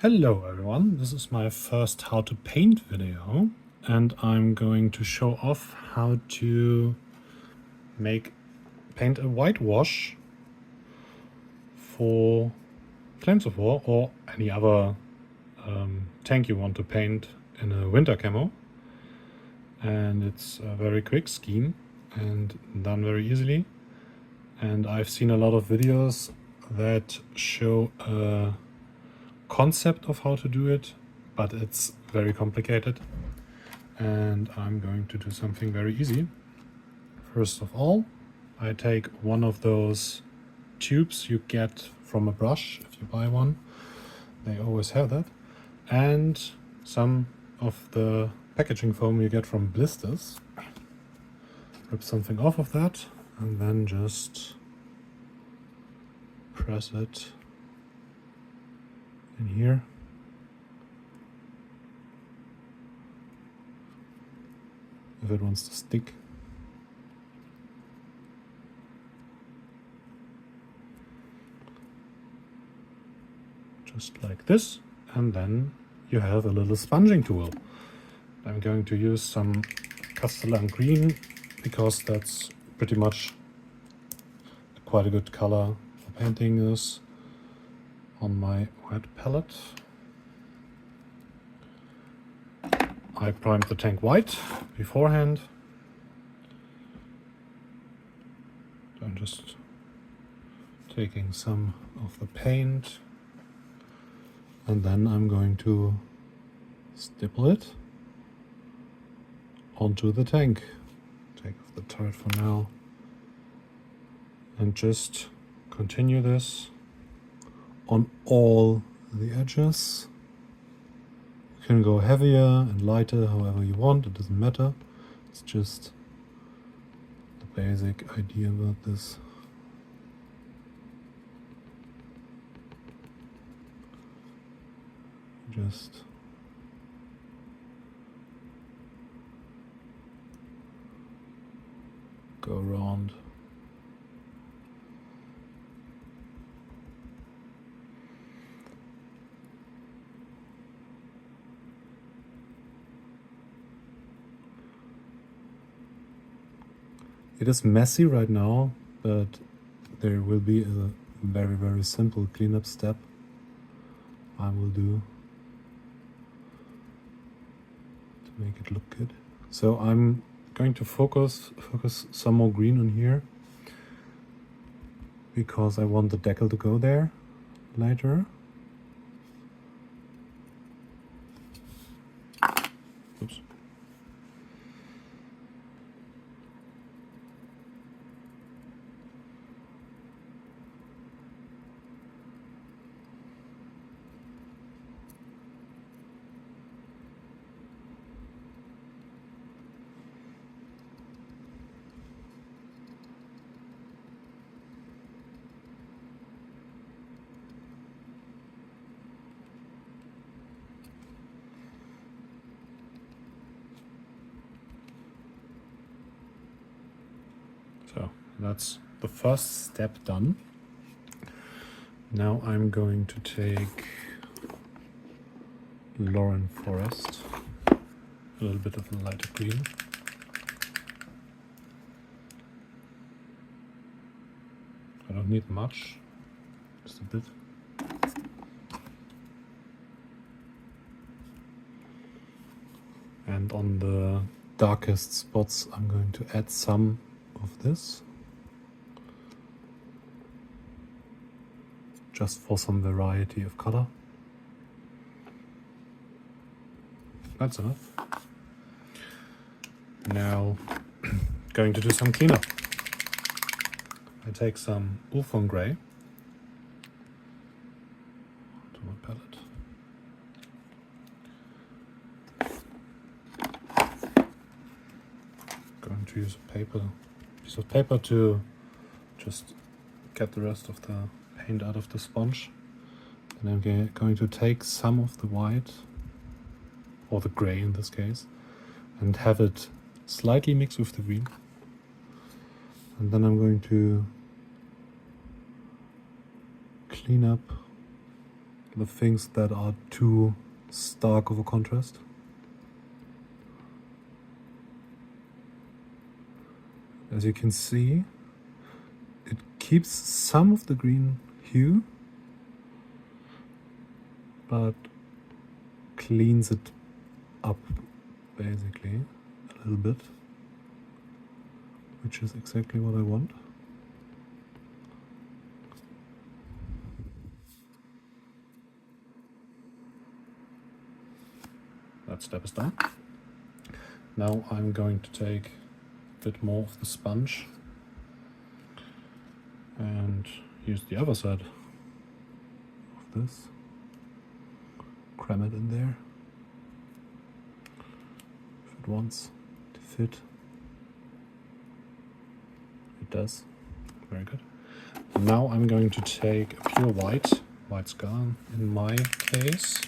Hello everyone, this is my first how to paint video and I'm going to show off how to paint a whitewash for Flames of War or any other tank you want to paint in a winter camo. And it's a very quick scheme and done very easily. And I've seen a lot of videos that show a concept of how to do it, but it's very complicated. And I'm going to do something very easy. First of all, I take one of those tubes you get from a brush if you buy one. They always have that. And some of the packaging foam you get from blisters. Rip something off of that and then just press it in here. If it wants to stick. Just like this, and then you have a little sponging tool. I'm going to use some Castellan green because that's pretty much quite a good color for painting this on my wet palette. I primed the tank white beforehand. I'm just taking some of the paint and then I'm going to stipple it onto the tank. Take off the turret for now and just continue this on all the edges. You can go heavier and lighter however you want, it doesn't matter. It's just the basic idea about this. Just go around. It is messy right now, but there will be a very simple cleanup step I will do to make it look good. So I'm going to focus some more green on here because I want the decal to go there later. Oops. So that's the first step done. Now I'm going to take Lauren Forest, a little bit of a lighter green. I don't need much, just a bit. And on the darkest spots I'm going to add some of this, just for some variety of color. That's enough. Now going to do some cleanup. I take some Ulfon Grey to my palette. Going to use a piece of paper to just get the rest of the paint out of the sponge. And I'm going to take some of the white, or the grey in this case, and have it slightly mixed with the green. And then I'm going to clean up the things that are too stark of a contrast. As you can see, it keeps some of the green hue, but cleans it up basically a little bit, which is exactly what I want. That step is done. Now I'm going to take a bit more of the sponge and use the other side of this. Cram it in there. If it wants to fit, it does. Very good. Now I'm going to take a pure white scar in my case.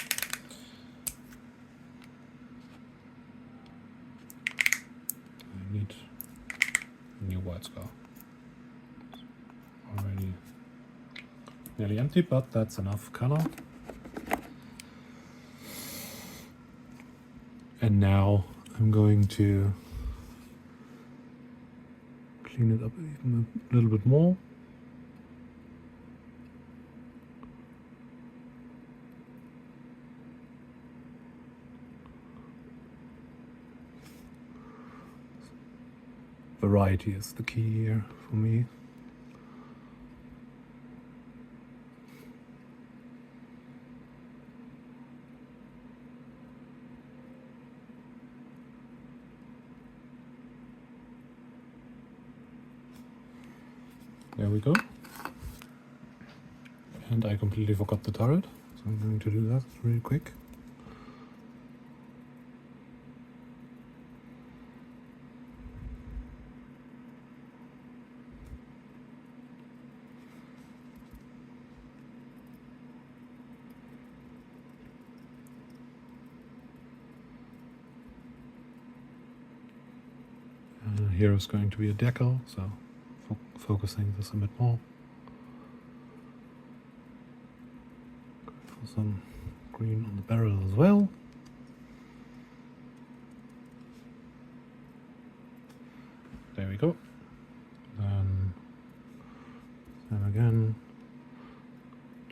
I need a new white scar. Already nearly empty, but that's enough color. And now I'm going to clean it up even a little bit more. Variety is the key here for me. There we go. And I completely forgot the turret, so I'm going to do that really quick. Here is going to be a decal, so focusing this a bit more. For some green on the barrel as well. There we go. Then same again.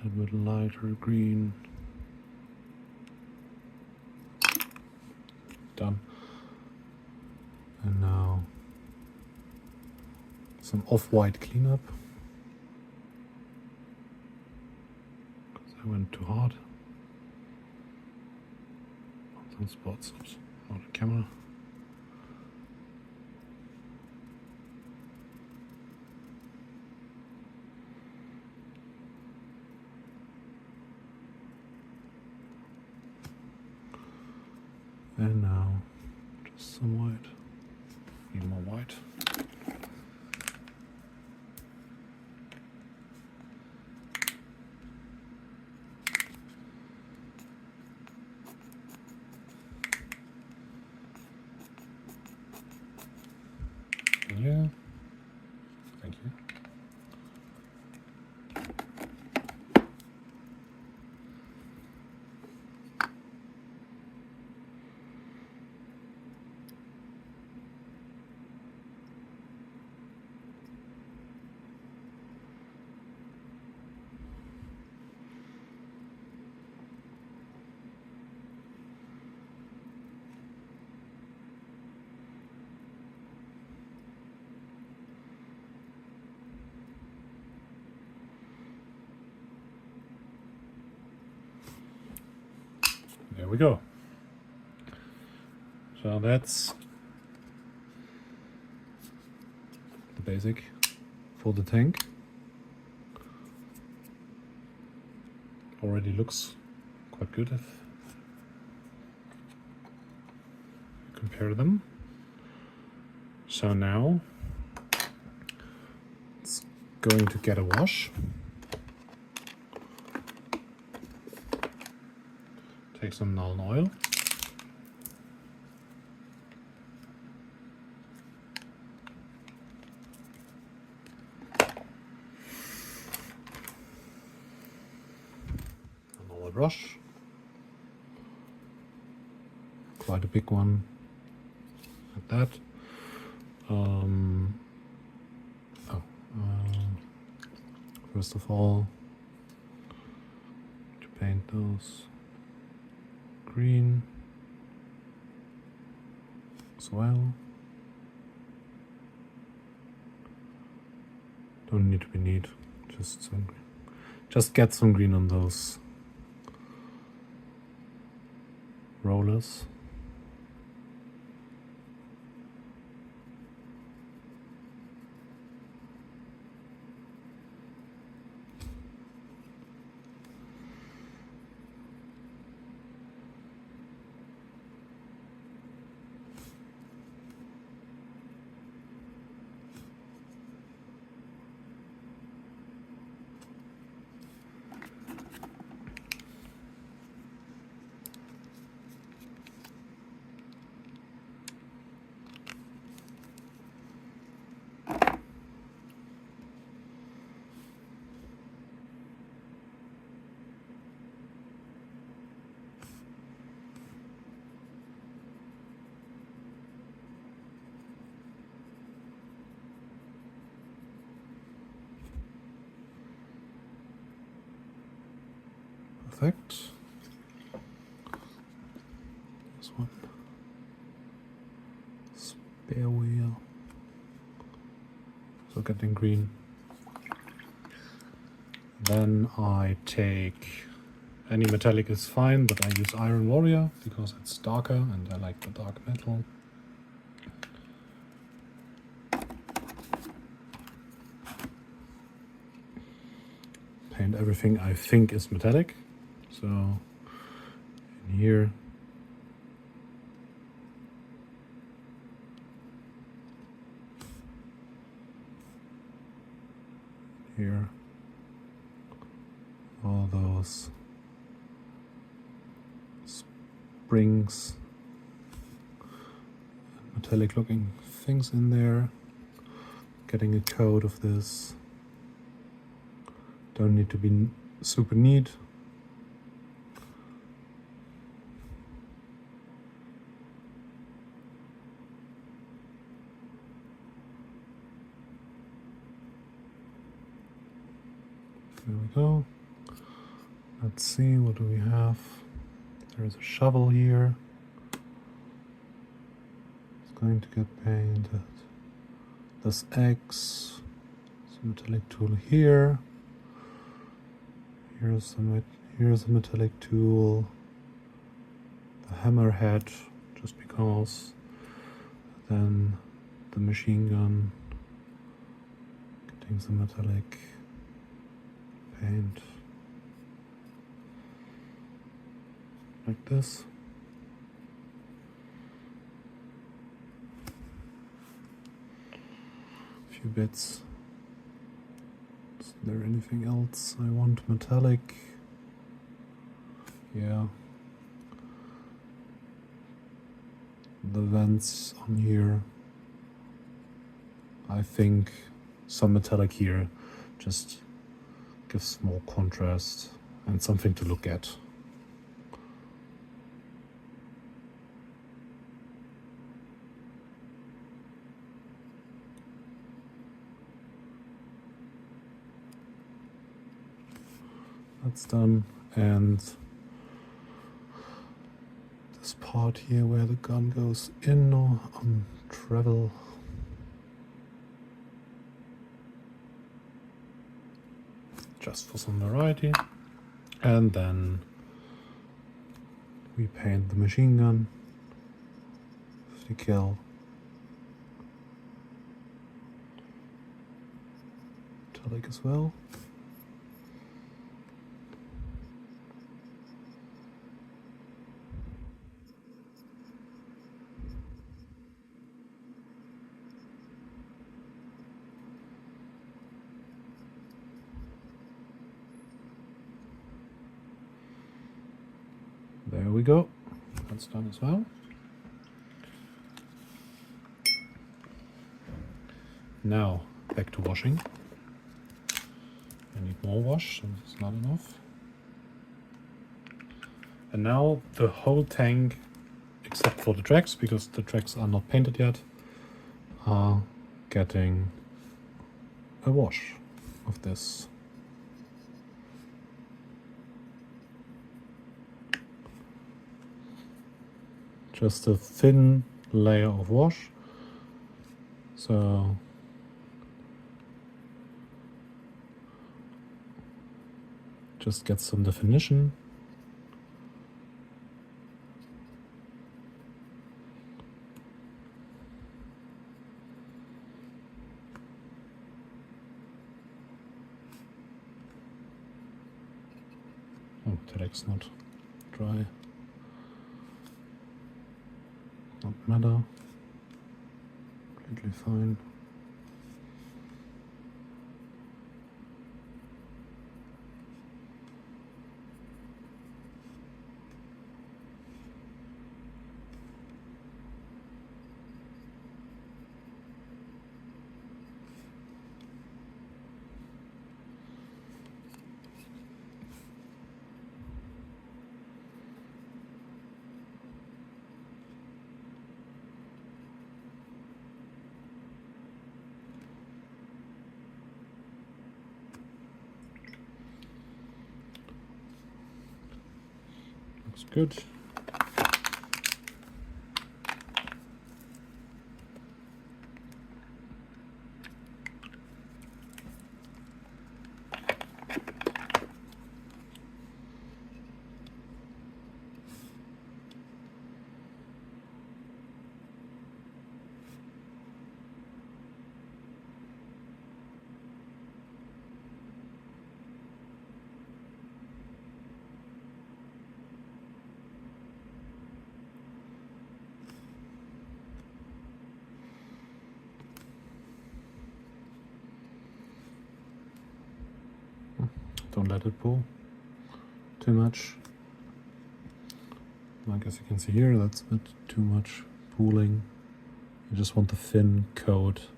A little bit lighter green. Done. And now some off-white cleanup, because I went too hard on some spots. Oops, not the camera. And now just some white. Need more white. Yeah, thank you. There we go. So that's the basic for the tank. Already looks quite good if you compare them. So now it's going to get a wash. Take some Nuln oil. brush. Quite a big one, like that. First of all, to paint those green as well. Don't need to be neat, just some green. Just get some green on those rollers. Perfect. This one. Spare wheel. So getting green. Then I take any metallic is fine, but I use Iron Warrior because it's darker and I like the dark metal. Paint everything I think is metallic. So in here, all those springs, metallic looking things in there, getting a coat of this. Don't need to be super neat. There we go. Let's see, what do we have? There's a shovel here. It's going to get painted. This X. It's a metallic tool here. Here's a metallic tool. The hammerhead, just because. Then the machine gun. Getting some metallic paint. Like this. A few bits. Is there anything else I want metallic? Yeah. The vents on here. I think some metallic here just gives more contrast and something to look at. That's done, and this part here where the gun goes in on travel. Just for some variety. And then we paint the machine gun, decal, metallic as well. There we go. That's done as well. Now back to washing. I need more wash, so it's not enough. And now the whole tank, except for the tracks, because the tracks are not painted yet, are getting a wash of this. Just a thin layer of wash. So just get some definition. Oh, Telek's not dry. Not matter. Completely fine. Looks good. Don't let it pull too much. Like as you can see here, that's a bit too much pooling. You just want the thin coat.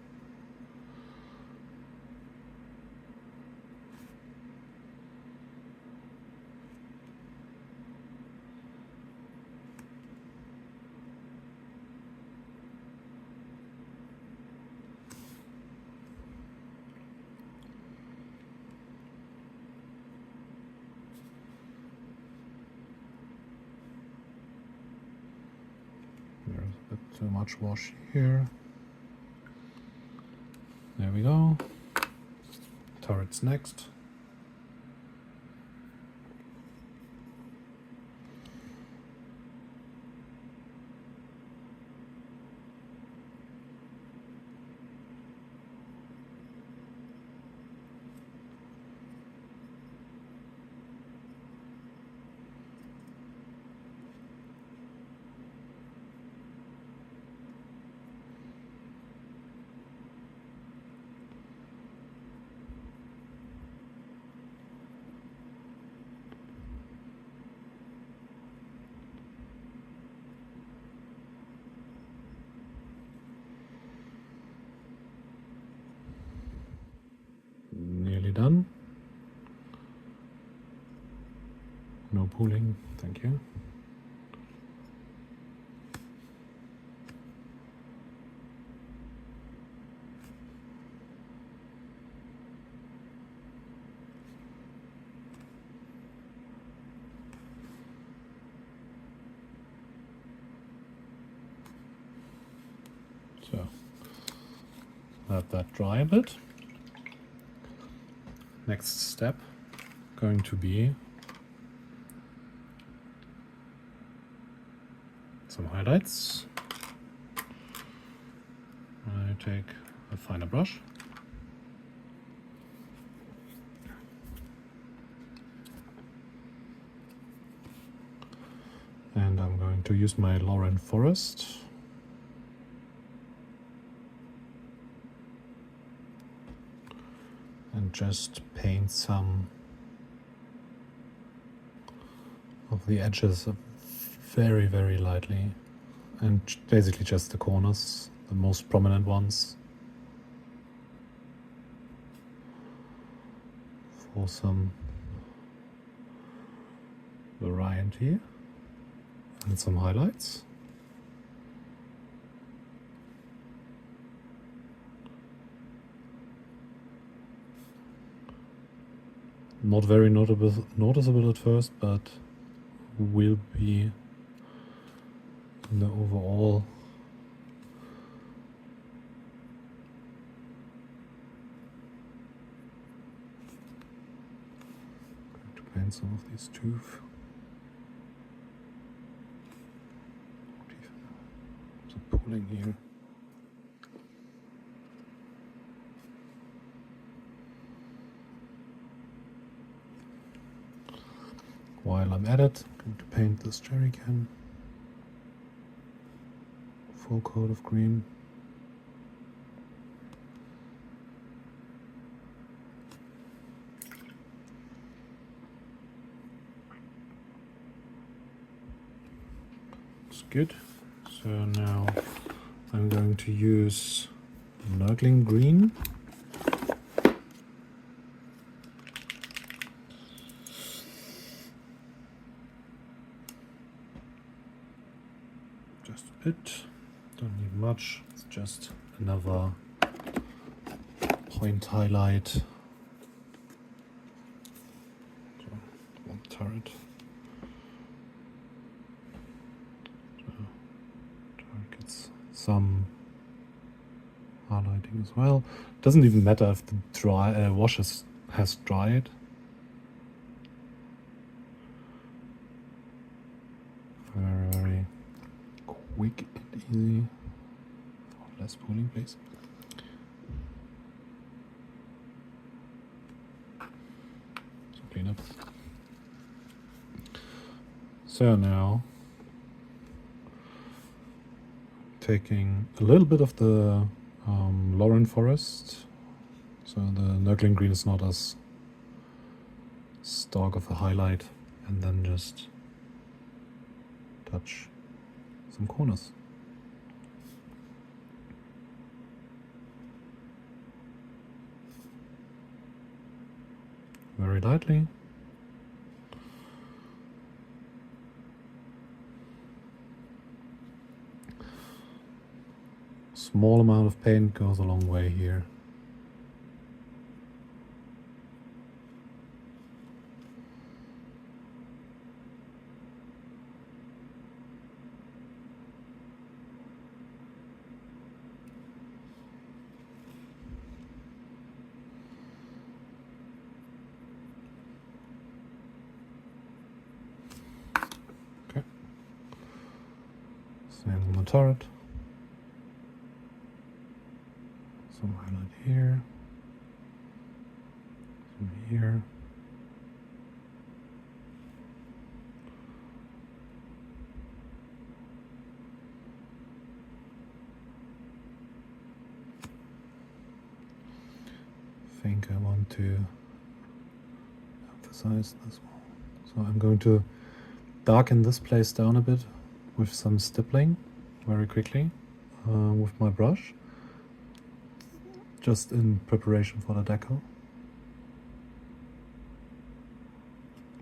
There's a bit too much wash here. There we go. Turrets next. Nearly done. No pooling, thank you. So let that dry a bit. Next step going to be some highlights. I take a finer brush and I'm going to use my Lauren Forest. And just paint some of the edges very, very lightly, and basically just the corners, the most prominent ones, for some variety. and some highlights. Not very noticeable at first, but will be in the overall going to paint some of these tooth. There's a pooling here. While I'm at it, I'm going to paint this jerry can. Full coat of green. It's good. So now I'm going to use Nurgling green. Just a bit. Don't need much. It's just another point highlight. So, one turret. So, turret gets some highlighting as well. Doesn't even matter if the wash has dried. Very quick and easy. Less pooling, please. So clean up. So now taking a little bit of the Lauren Forest. So the Nurgling green is not as stark of a highlight, and then just touch some corners. Very lightly. Small amount of paint goes a long way here. Okay. Same on the turret. Some highlight here, some here. I think I want to emphasize this one. So I'm going to darken this place down a bit with some stippling very quickly with my brush. Just in preparation for the decal.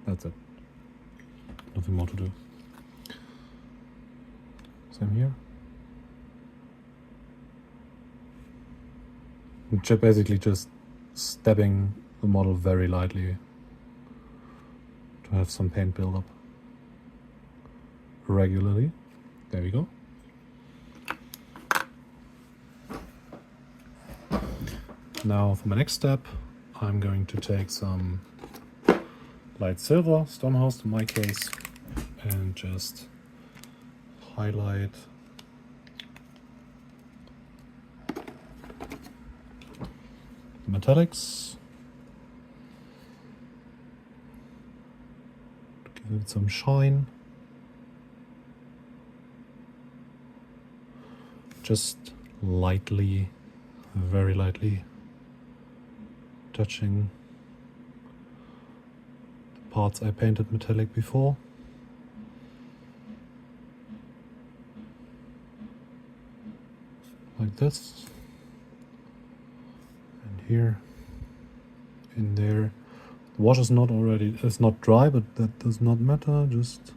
That's it. Nothing more to do. Same here. I'm basically just stabbing the model very lightly to have some paint build-up regularly. There we go. Now for my next step, I'm going to take some light silver, Stonehouse in my case, and just highlight the metallics. Give it some shine. Just lightly, very lightly touching the parts I painted metallic before. Like this. And here, in there. The wash is not dry, but that does not matter. Just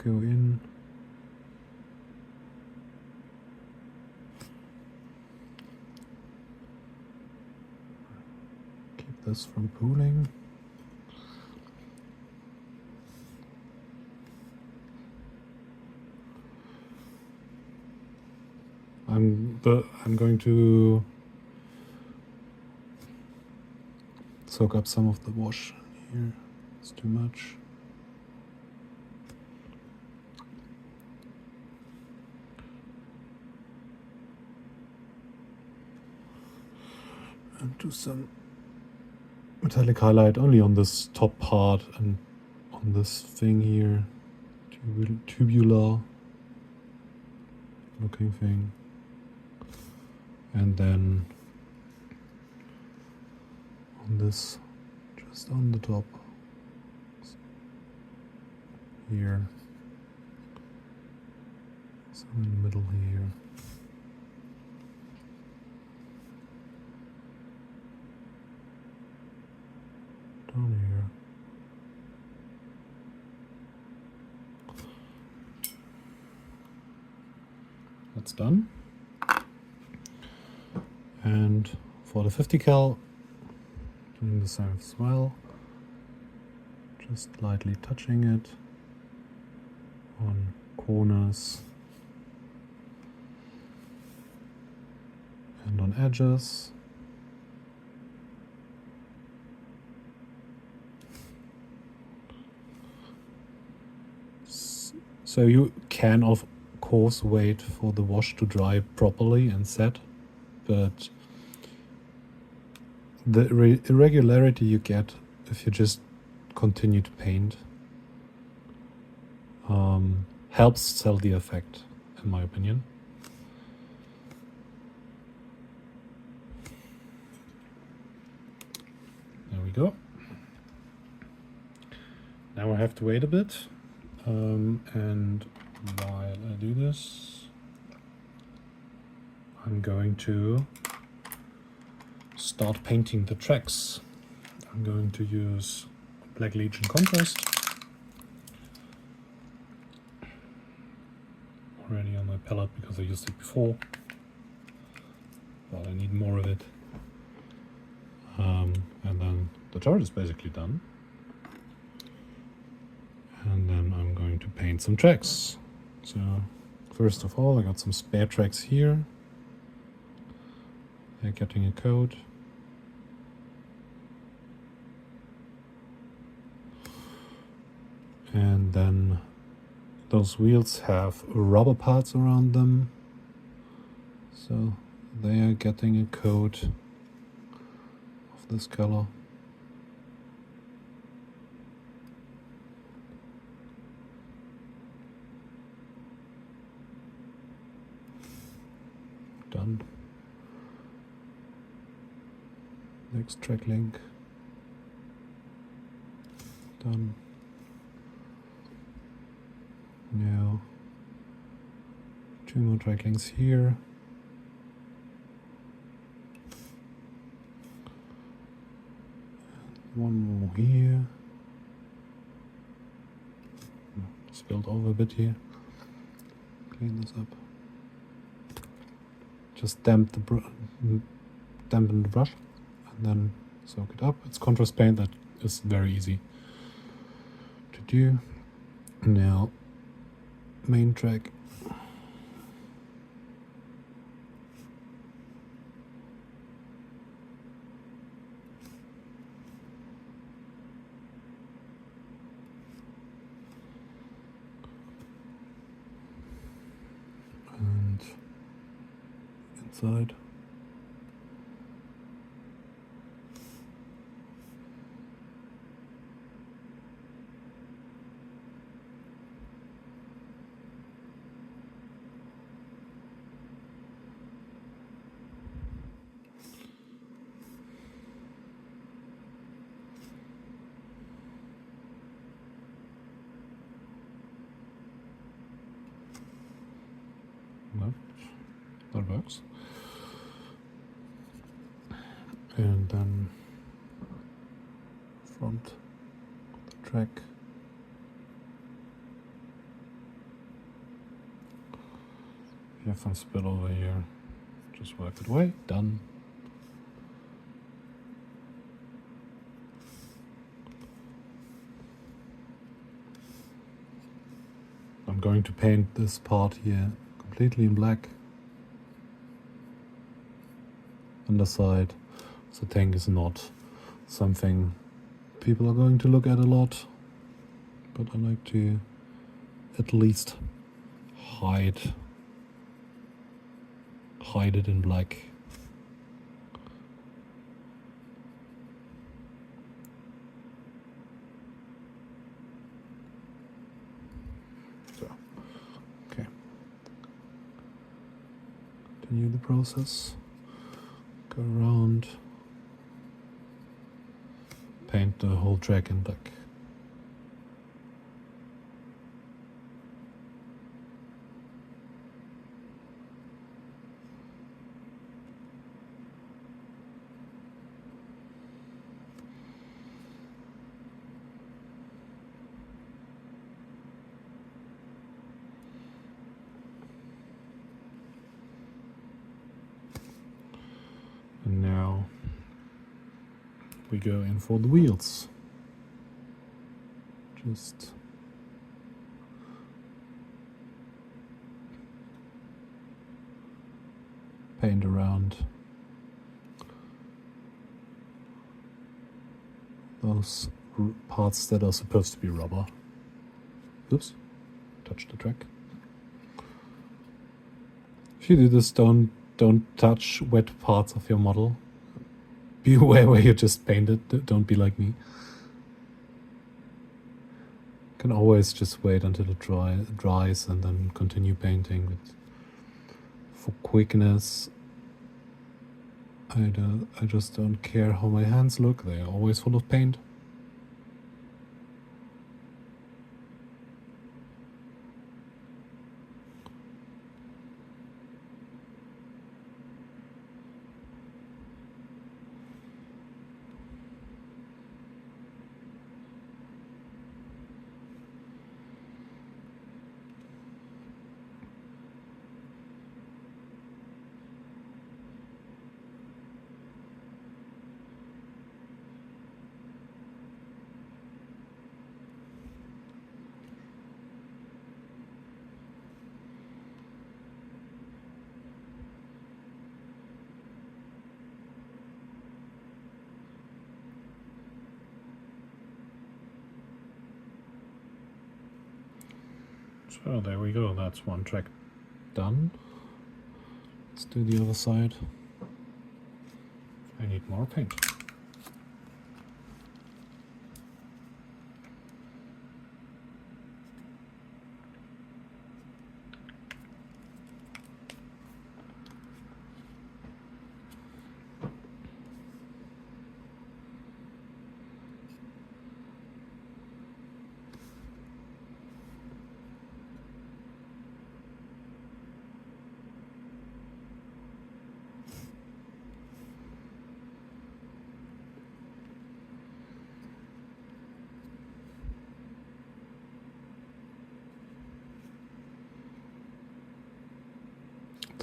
go in. Keep this from pooling. I'm going to soak up some of the wash here. It's too much. And do some metallic highlight only on this top part and on this thing here, tubular looking thing, and then on this, just on the top here, so in the middle here. Down here. That's done. And for the 50 cal, doing the same as well. Just lightly touching it on corners and on edges. So you can of course wait for the wash to dry properly and set, but the irregularity you get if you just continue to paint helps sell the effect, in my opinion. There we go. Now I have to wait a bit, and while I do this, I'm going to start painting the tracks. I'm going to use Black Legion contrast already on my palette because I used it before, but I need more of it. And then the chart is basically done. And then I'm going to paint some tracks. So first of all, I got some spare tracks here. They're getting a coat. And then those wheels have rubber parts around them, so they are getting a coat of this color. Done. Next track link. Done. Now 2 more track links here. One more here. Spilled over a bit here. Clean this up. Just dampen the brush and then soak it up. It's contrast paint that is very easy to do. Now, main track. And inside. No, that works. And then front of the track. You have some spill over here. Just wipe it away. Done. I'm going to paint this part here completely in black. Underside. The tank is not something people are going to look at a lot, but I like to at least hide it in black. So, okay. Continue the process. Go around. Paint the whole track in black. And now we go in for the wheels. Just paint around those parts that are supposed to be rubber. Oops, touch the track. If you do this, don't touch wet parts of your model. Be aware where you just painted. Don't be like me. Can always just wait until it dries and then continue painting. But for quickness, I just don't care how my hands look. They are always full of paint. So there we go, that's one track done. Let's do the other side. I need more paint.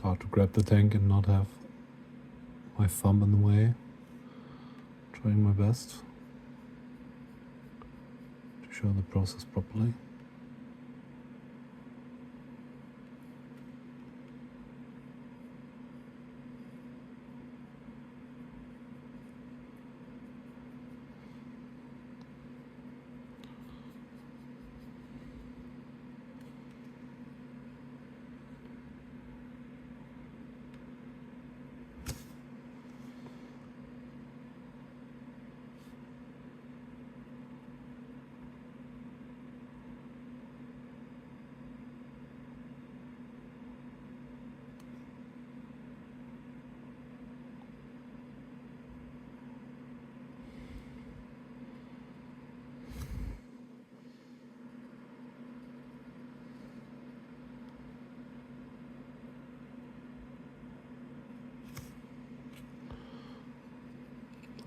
Hard to grab the tank and not have my thumb in the way. Trying my best to show the process properly.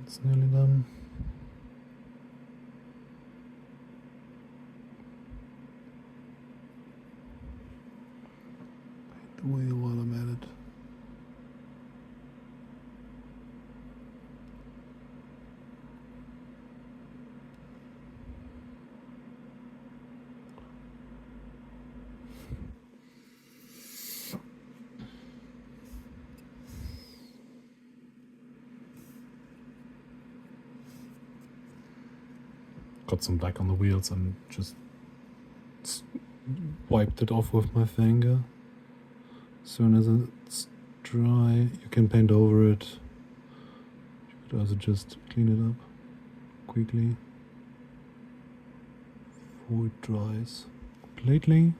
It's nearly done. Paint the way you want got some black on the wheels and just wiped it off with my finger. As soon as it's dry, you can paint over it. You could also just clean it up quickly before it dries completely.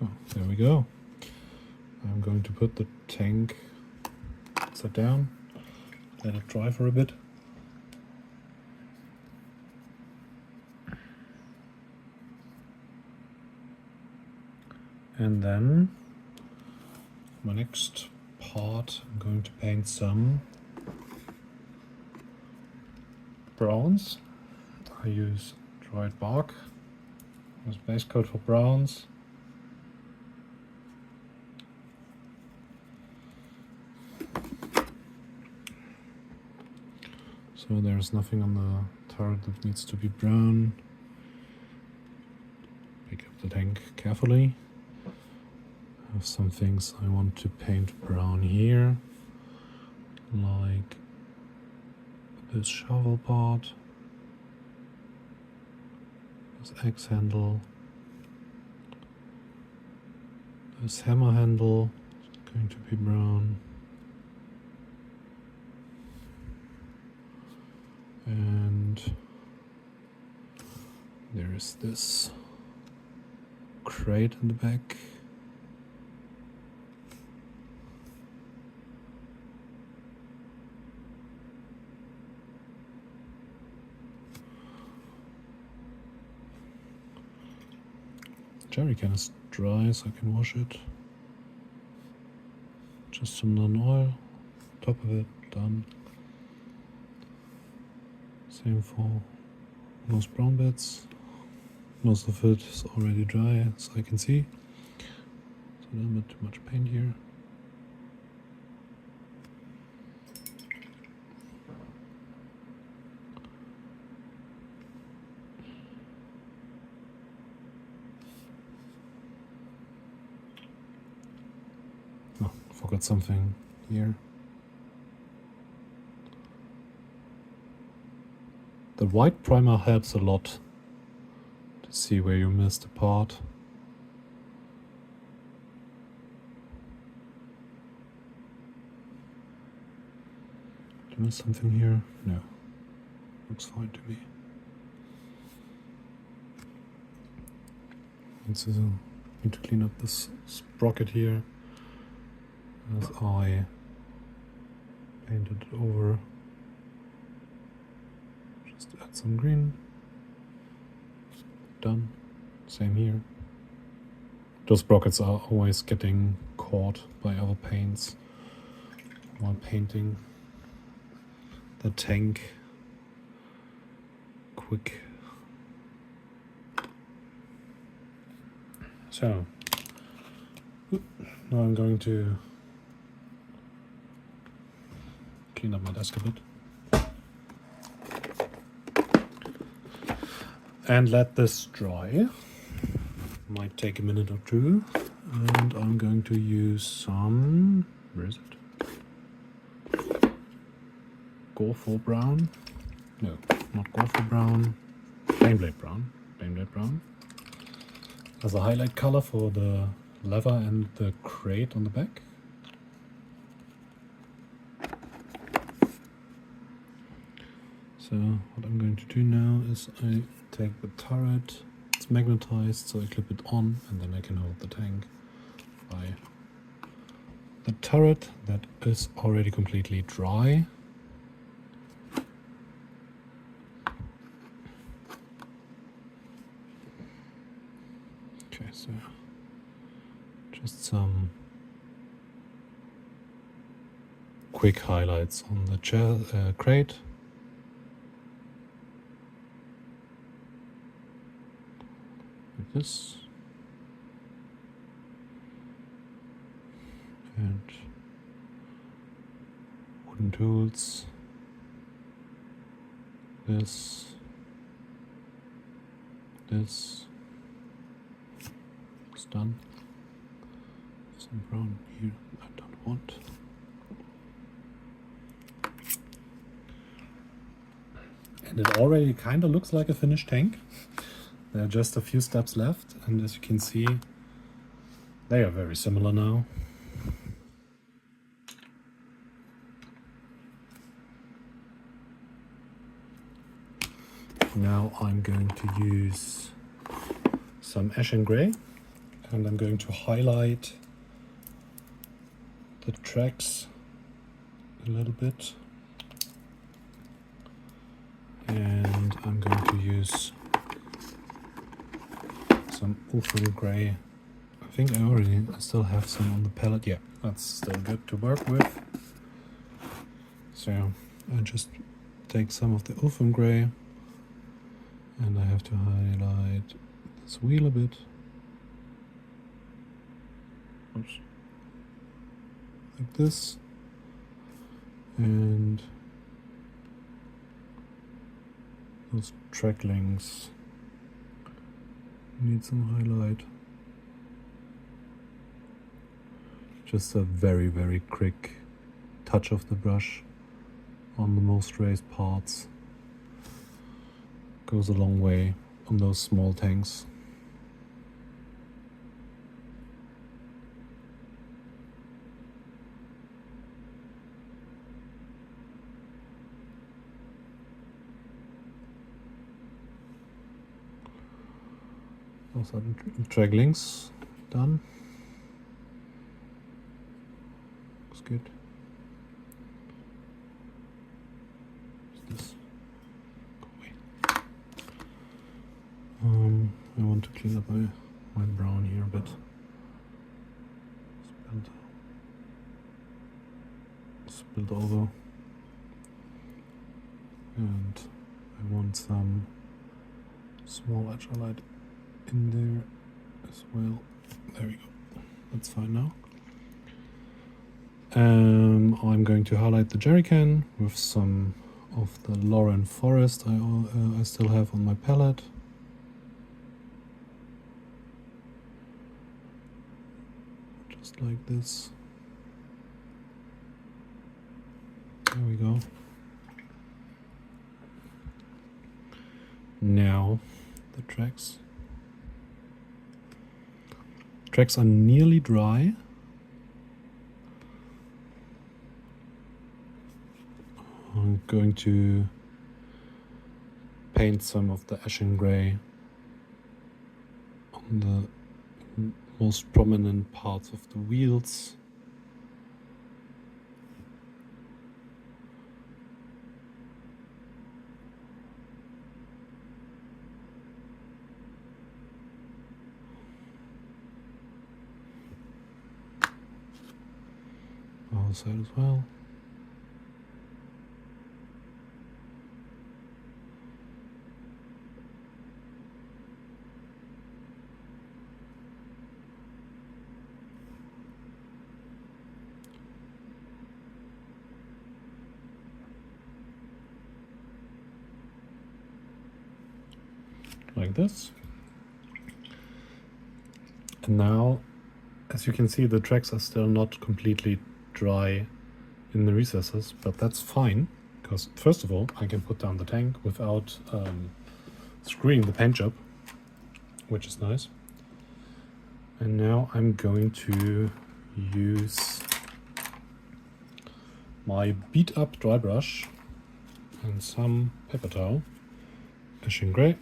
So there we go. I'm going to put the tank upside down, let it dry for a bit. And then my next part, I'm going to paint some browns. I use dried bark as base coat for browns. So there's nothing on the turret that needs to be brown. Pick up the tank carefully. I have some things I want to paint brown here, like this shovel part, this axe handle, this hammer handle is going to be brown, and there is this crate in the back. Jerry can is dry, so I can wash it. Just some non-oil, top of it, done. Same for most brown bits. Most of it is already dry, as I can see. So a little bit too much paint here. Oh, forgot something here. The white primer helps a lot to see where you missed a part. Did I miss something here? No. Looks fine to me. Need to clean up this sprocket here as I painted it over. Just add some green. Done. Same here. Those sprockets are always getting caught by other paints while painting the tank. Quick. So now I'm going to clean up my desk a bit and let this dry. Might take a minute or two, and I'm going to use some, where is it? Gore-4 brown? No, not Gore-4 brown. Baneblade brown. Baneblade brown. As a highlight color for the leather and the crate on the back. So what I'm going to do now is I take the turret. It's magnetized, so I clip it on, and then I can hold the tank by the turret that is already completely dry. Okay, so just some quick highlights on the crate. Like this. and wooden tools. This is done. Some brown here I don't want. And it already kind of looks like a finished tank. There are just a few steps left, and as you can see, they are very similar now. Now I'm going to use some ashen gray, and I'm going to highlight the tracks a little bit, and I'm going to use some Ulfin gray. I think I still have some on the palette. Yeah, that's still good to work with. So I just take some of the Ulfin gray, and I have to highlight this wheel a bit. Oops. Like this. And those track links need some highlight. Just a very, very quick touch of the brush on the most raised parts goes a long way on those small tanks. Those are the drag links done. Looks good. What's this? Go away. I want to clean up my brown here a bit. Spilled over. And I want some small edge highlight in there as well. There we go. That's fine now. I'm going to highlight the jerry can with some of the Lauren Forest I still have on my palette. Just like this. There we go. Now the tracks. Tracks are nearly dry. I'm going to paint some of the ashen gray on the most prominent parts of the wheels. Other side as well. Like this. And now, as you can see, the tracks are still not completely dry in the recesses, but that's fine, because first of all, I can put down the tank without screwing the paint job, which is nice. And now I'm going to use my beat up dry brush and some paper towel, ashen gray.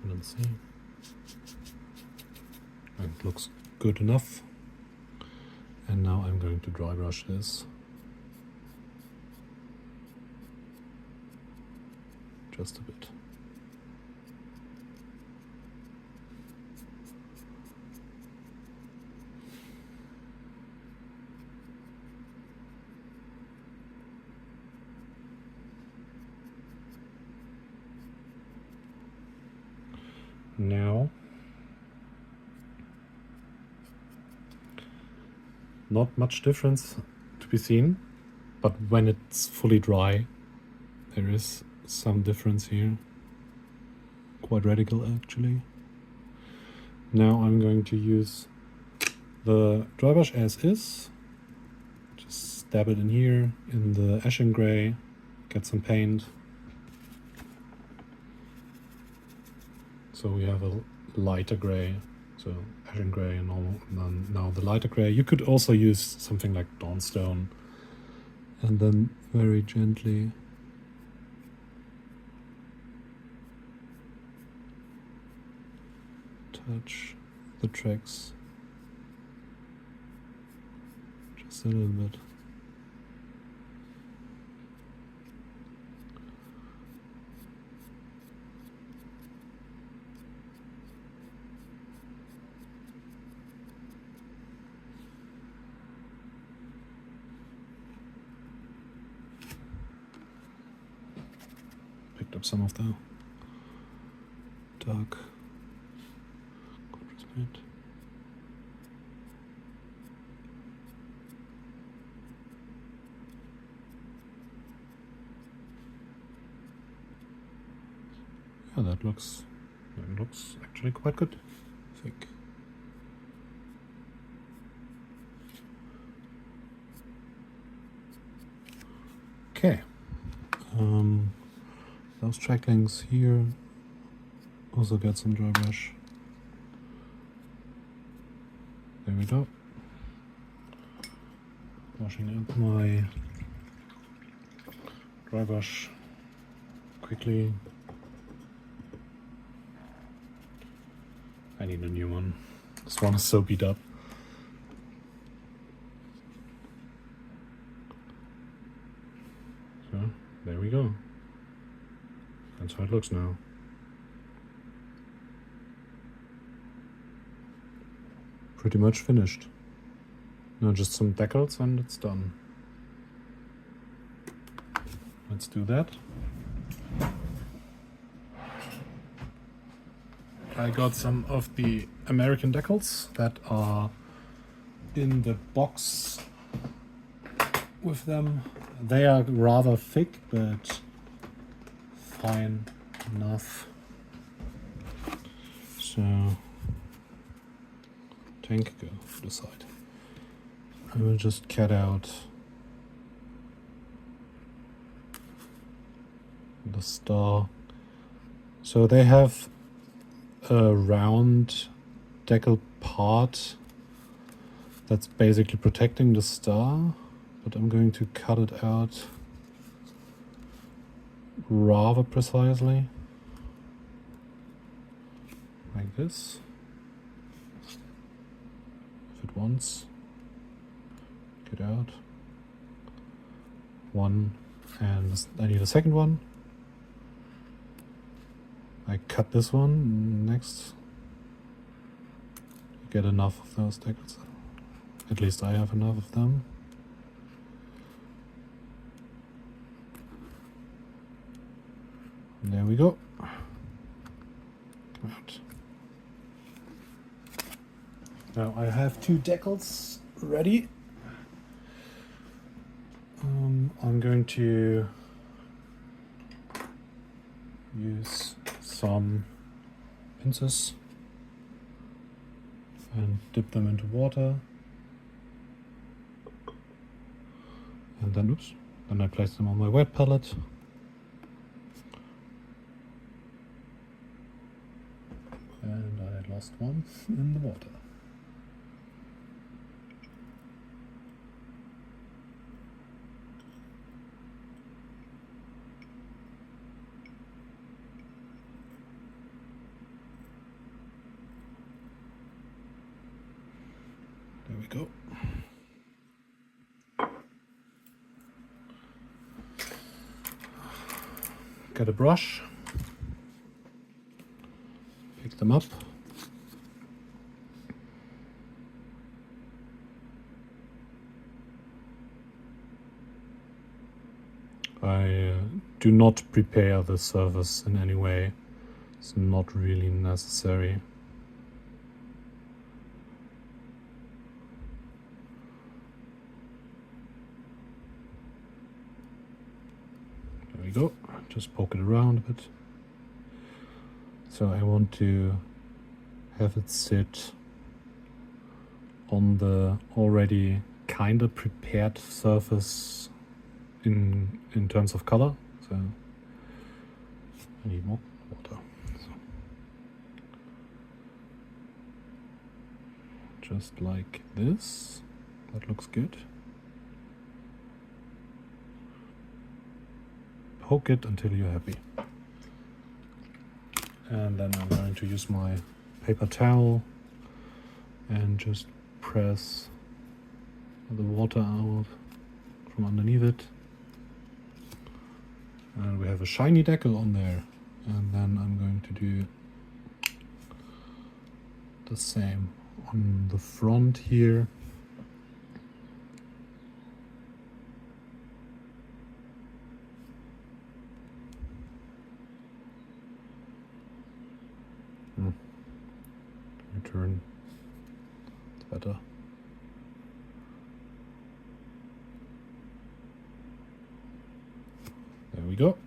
Let's see. It looks good enough. And now I'm going to dry brush this. Just a bit. Now, not much difference to be seen, but when it's fully dry, there is some difference here. Quite radical, actually. Now I'm going to use the dry brush as is. Just stab it in here, in the ashen gray, get some paint. So we have a lighter gray, so ashen gray and then now the lighter gray. You could also use something like Dawnstone, and then very gently touch the tracks just a little bit. Picked up some of the dark contrast paint. Yeah, that looks actually quite good, I think. Okay. Those tracklings here also get some dry brush. There we go. Washing up my dry brush quickly. I need a new one. This one is so beat up. So, there we go. That's how it looks now. Pretty much finished. Now just some decals and it's done. Let's do that. I got some of the American decals that are in the box with them. They are rather thick, but fine enough. So, tank, go to the side. I will just cut out the star. So they have a round decal part that's basically protecting the star, but I'm going to cut it out rather precisely, like this. If it wants, get out. One, and I need a second one. I cut this one next. Get enough of those decals. At least I have enough of them. And there we go. Come out. Now I have two decals ready. I'm going to use some pincers and dip them into water, and then I place them on my wet palette. And I lost one in the water. There we go. Get a brush, pick them up. I do not prepare the surface in any way, It's not really necessary. There we go. Just poke it around a bit. So I want to have it sit on the already kind of prepared surface in terms of color. So I need more water. So just like this. That looks good. Poke it until you're happy. And then I'm going to use my paper towel and just press the water out from underneath it. And we have a shiny decal on there. And then I'm going to do the same on the front here. Turn. It's better. There we go.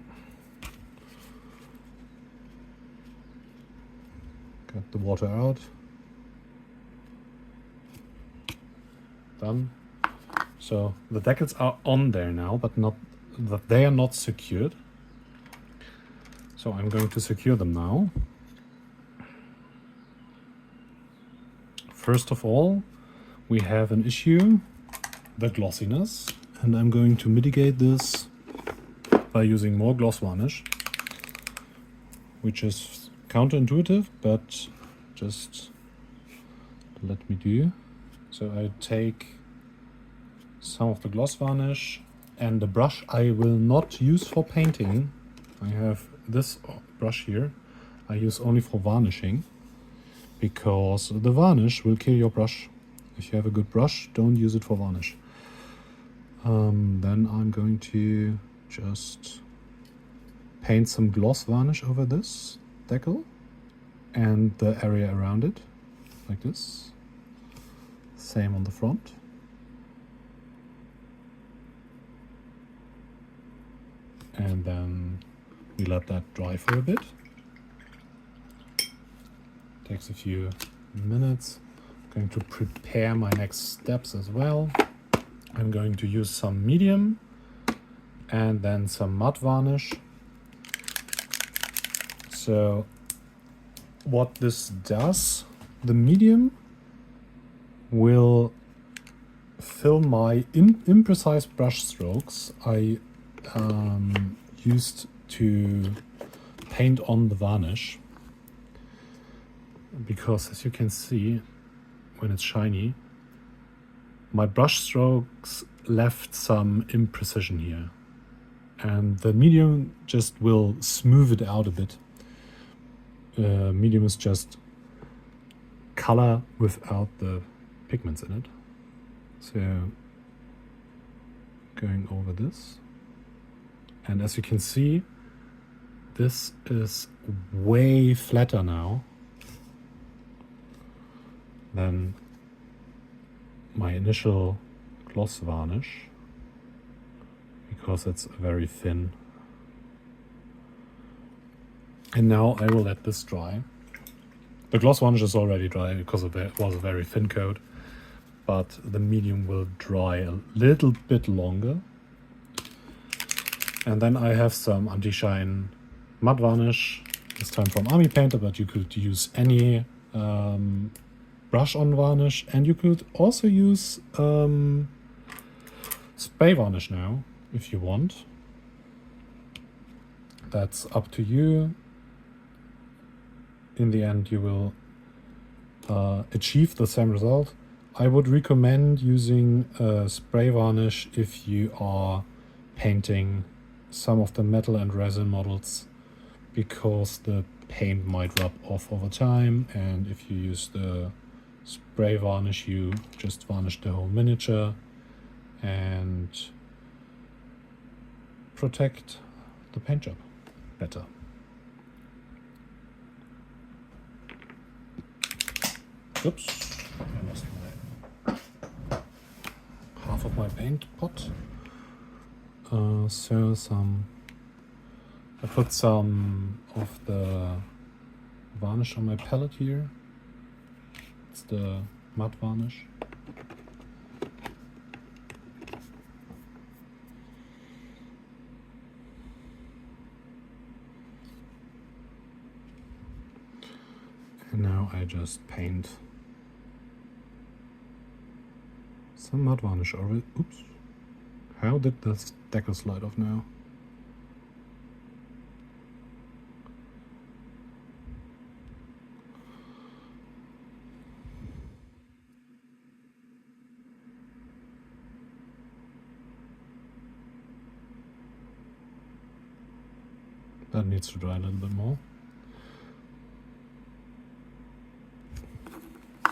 Get the water out. Done. So the decals are on there now, but not that they are not secured. So I'm going to secure them now. First of all, we have an issue, the glossiness, and I'm going to mitigate this by using more gloss varnish, which is counterintuitive, but just let me do. So I take some of the gloss varnish and the brush I will not use for painting. I have this brush here. I use only for varnishing, because the varnish will kill your brush. If you have a good brush, don't use it for varnish. Then I'm going to just paint some gloss varnish over this decal and the area around it, like this. Same on the front. And then we let that dry for a bit. Takes a few minutes. I'm going to prepare my next steps as well. I'm going to use some medium and then some matte varnish. So what this does, the medium will fill my imprecise brush strokes I used to paint on the varnish. Because as you can see, when it's shiny, my brush strokes left some imprecision here. And the medium just will smooth it out a bit. Medium is just color without the pigments in it. So going over this. And as you can see, this is way flatter now than my initial gloss varnish, because it's very thin. And now I will let this dry. The gloss varnish is already dry because it was a very thin coat, but the medium will dry a little bit longer. And then I have some anti-shine matte varnish, this time from Army Painter, but you could use any brush on varnish, and you could also use spray varnish now if you want. That's up to you. In the end you will achieve the same result. I would recommend using spray varnish if you are painting some of the metal and resin models, because the paint might rub off over time, and if you use the spray varnish you just varnish the whole miniature and protect the paint job better. Oops, I lost half of my paint pot. So I put some of the varnish on my palette here. It's the matte varnish. And now I just paint some matte varnish over it. Oops. How did this Decals slide off now? That needs to dry a little bit more.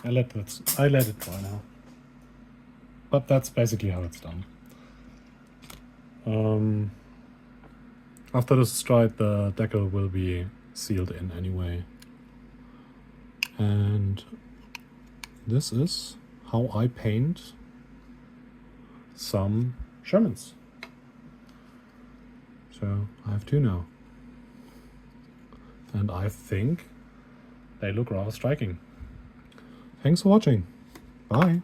I let it dry now. But that's basically how it's done. After this is dried, the decal will be sealed in anyway. And this is how I paint some Shermans. So I have two now. And I think they look rather striking. Thanks for watching. Bye.